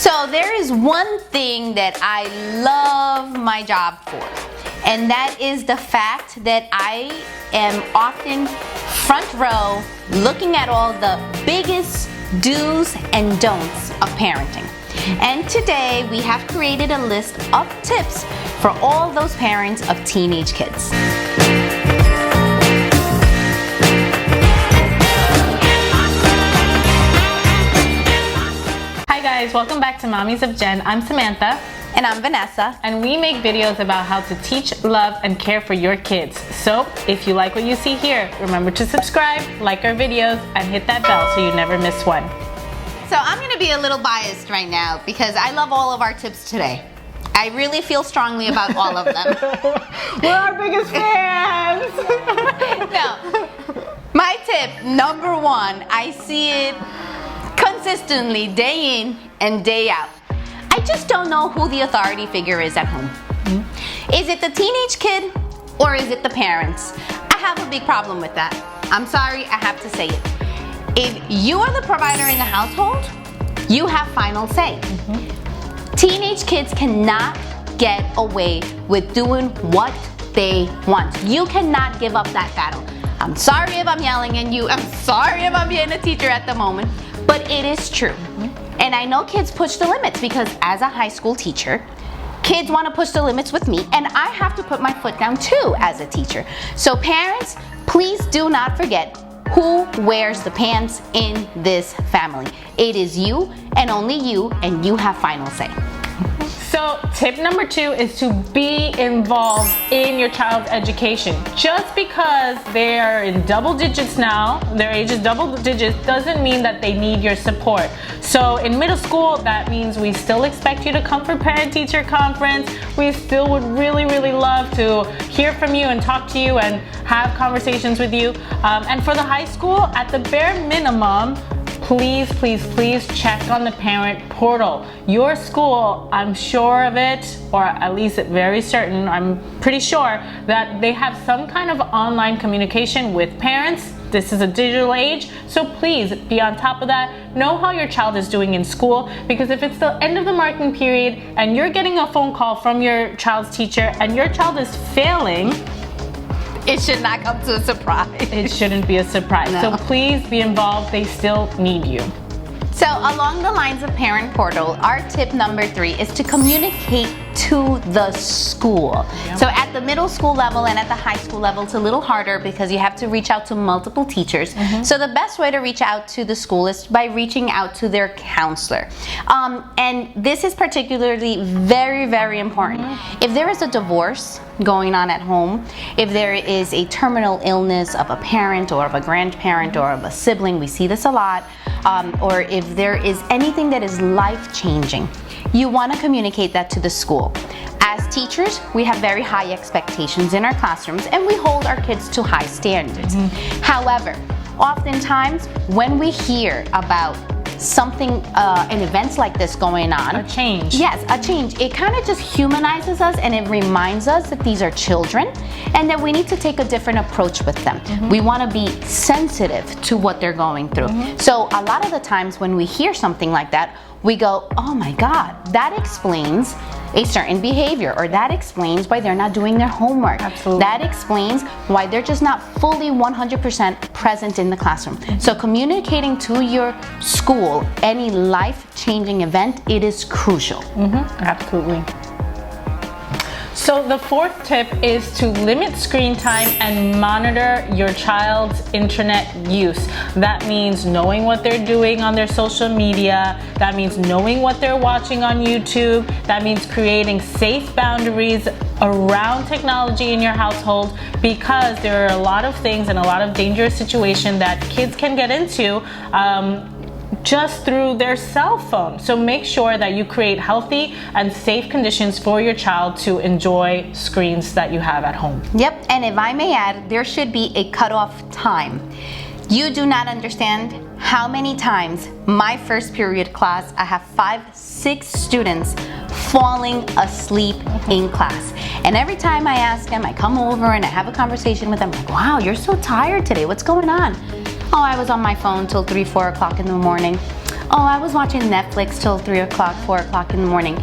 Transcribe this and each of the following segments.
So there is one thing that I love my job for, and that is the fact that I am often front row looking at all the biggest do's and don'ts of parenting. And today we have created a list of tips for all those parents of teenage kids. Hi guys, welcome back to Mommies of Jen. I'm Samantha. And I'm Vanessa. And we make videos about how to teach, love, and care for your kids. So if you like what you see here, remember to subscribe, like our videos, and hit that bell so you never miss one. So I'm going to be a little biased right now because I love all of our tips today. I really feel strongly about all of them. We're our biggest fans! No. My tip, number one, I see it consistently day in and day out. I just don't know who the authority figure is at home. Is it the teenage kid or is it the parents? I have a big problem with that. I'm sorry, I have to say it. If you are the provider in the household, you have final say. Teenage kids cannot get away with doing what they want. You cannot give up that battle. I'm sorry if I'm yelling at you. I'm sorry if I'm being a teacher at the moment, but it is true. And I know kids push the limits because as a high school teacher, kids want to push the limits with me, and I have to put my foot down too as a teacher. So parents, please do not forget who wears the pants in this family. It is you and only you, and you have final say. So tip number 2 is to be involved in your child's education. Just because they are in double digits now, their age is double digits, doesn't mean that they need your support. So in middle school, that means we still expect you to come for parent-teacher conference. We still would really love to hear from you and talk to you and have conversations with you. And for the high school, at the bare minimum, please check on the parent portal. Your school, I'm sure of it, or at least very certain, I'm pretty sure that they have some kind of online communication with parents. This is a digital age, so please be on top of that. Know how your child is doing in school, because if it's the end of the marking period and you're getting a phone call from your child's teacher and your child is failing, it should not come to a surprise. It shouldn't be a surprise. No. So please be involved. They still need you. So along the lines of parent portal, our tip number 3 is to communicate to the school. Yep. So at the middle school level and at the high school level, it's a little harder because you have to reach out to multiple teachers. So the best way to reach out to the school is by reaching out to their counselor. And this is particularly very important. If there is a divorce going on at home, if there is a terminal illness of a parent or of a grandparent or of a sibling, we see this a lot, or if there is anything that is life-changing, you want to communicate that to the school. As teachers, we have very high expectations in our classrooms and we hold our kids to high standards. However, oftentimes when we hear about something, an event like this going on, A change. Yes, a change. It kind of just humanizes us and it reminds us that these are children and that we need to take a different approach with them. We want to be sensitive to what they're going through. So a lot of the times when we hear something like that, we go, oh my God, that explains a certain behavior, or that explains why they're not doing their homework. Absolutely. That explains why they're just not fully 100% present in the classroom. So communicating to your school any life-changing event, it is crucial. Absolutely. So the 4th tip is to limit screen time and monitor your child's internet use. That means knowing what they're doing on their social media. That means knowing what they're watching on YouTube. That means creating safe boundaries around technology in your household, because there are a lot of things and a lot of dangerous situations that kids can get into just through their cell phone. So make sure that you create healthy and safe conditions for your child to enjoy screens that you have at home. Yep, and if I may add, there should be a cutoff time. You do not understand how many times my first period class, I have 5-6 students falling asleep in class. And every time I ask them, I come over and I have a conversation with them, like, wow, you're so tired today, what's going on? Oh, I was on my phone till 3, 4 o'clock in the morning. Oh, I was watching Netflix till 3 o'clock, 4 o'clock in the morning.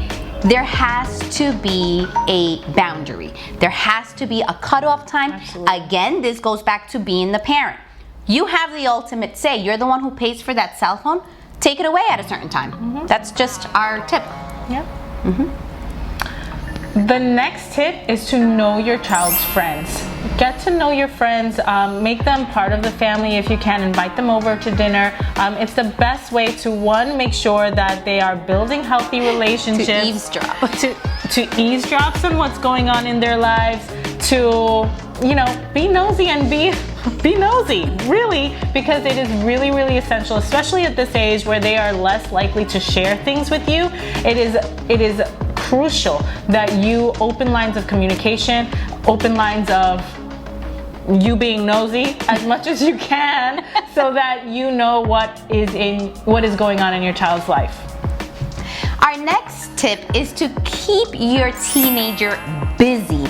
There has to be a boundary. There has to be a cutoff time. Absolutely. Again, this goes back to being the parent. You have the ultimate say. You're the one who pays for that cell phone. Take it away at a certain time. That's just our tip. Yeah. The next tip is to know your child's friends. Get to know your friends, make them part of the family if you can, invite them over to dinner. It's the best way to, one, make sure that they are building healthy relationships. To eavesdrop. To eavesdrop on what's going on in their lives, to, be nosy and be nosy, really, because it is really, really essential, especially at this age where they are less likely to share things with you. It is crucial that you open lines of communication, open lines of you being nosy as much as you can, so that you know what is going on in your child's life. Our next tip is to keep your teenager busy.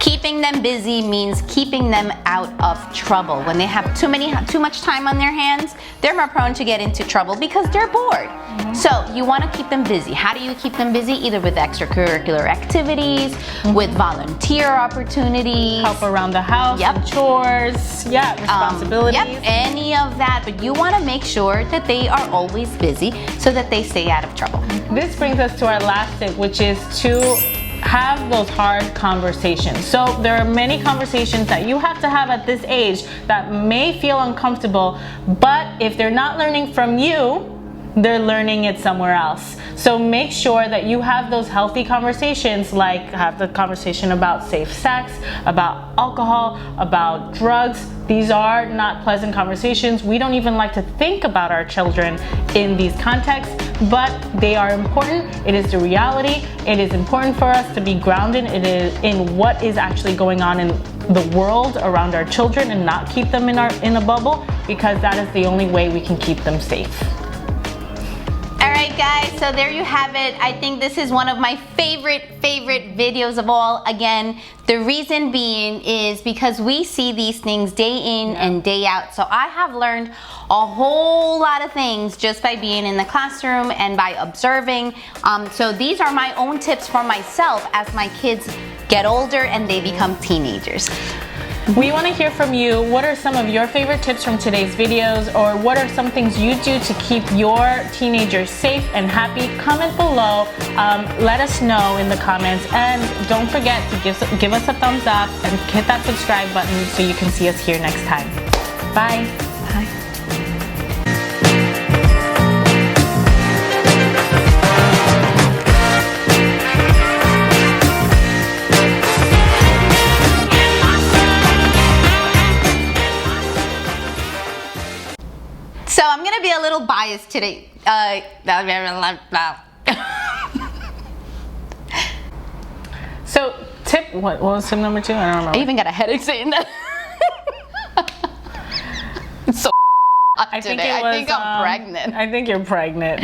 Keeping them busy means keeping them out of trouble. When they have too much time on their hands, they're more prone to get into trouble because they're bored. So you want to keep them busy. How do you keep them busy? Either with extracurricular activities, with volunteer opportunities, Help around the house, and chores, responsibilities. Any of that. But you want to make sure that they are always busy so that they stay out of trouble. This brings us to our last tip, which is to have those hard conversations. So there are many conversations that you have to have at this age that may feel uncomfortable, but if they're not learning from you, they're learning it somewhere else. So make sure that you have those healthy conversations, like have the conversation about safe sex, about alcohol, about drugs. These are not pleasant conversations. We don't even like to think about our children in these contexts, but they are important. It is the reality. It is important for us to be grounded in what is actually going on in the world around our children and not keep them in a bubble, because that is the only way we can keep them safe. Alright guys, so there you have it. I think this is one of my favorite videos of all. Again, the reason being is because we see these things day in and day out. So I have learned a whole lot of things just by being in the classroom and by observing. So these are my own tips for myself as my kids get older and they become teenagers. We want to hear from you. What are some of your favorite tips from today's videos, or what are some things you do to keep your teenagers safe and happy? Comment below. Let us know in the comments, and don't forget to give us a thumbs up and hit that subscribe button so you can see us here next time. Bye. Bye. So I'm gonna be a little biased today. So what was tip number 2? I don't remember. I even got a headache saying that. It's so I think I'm pregnant. I think you're pregnant.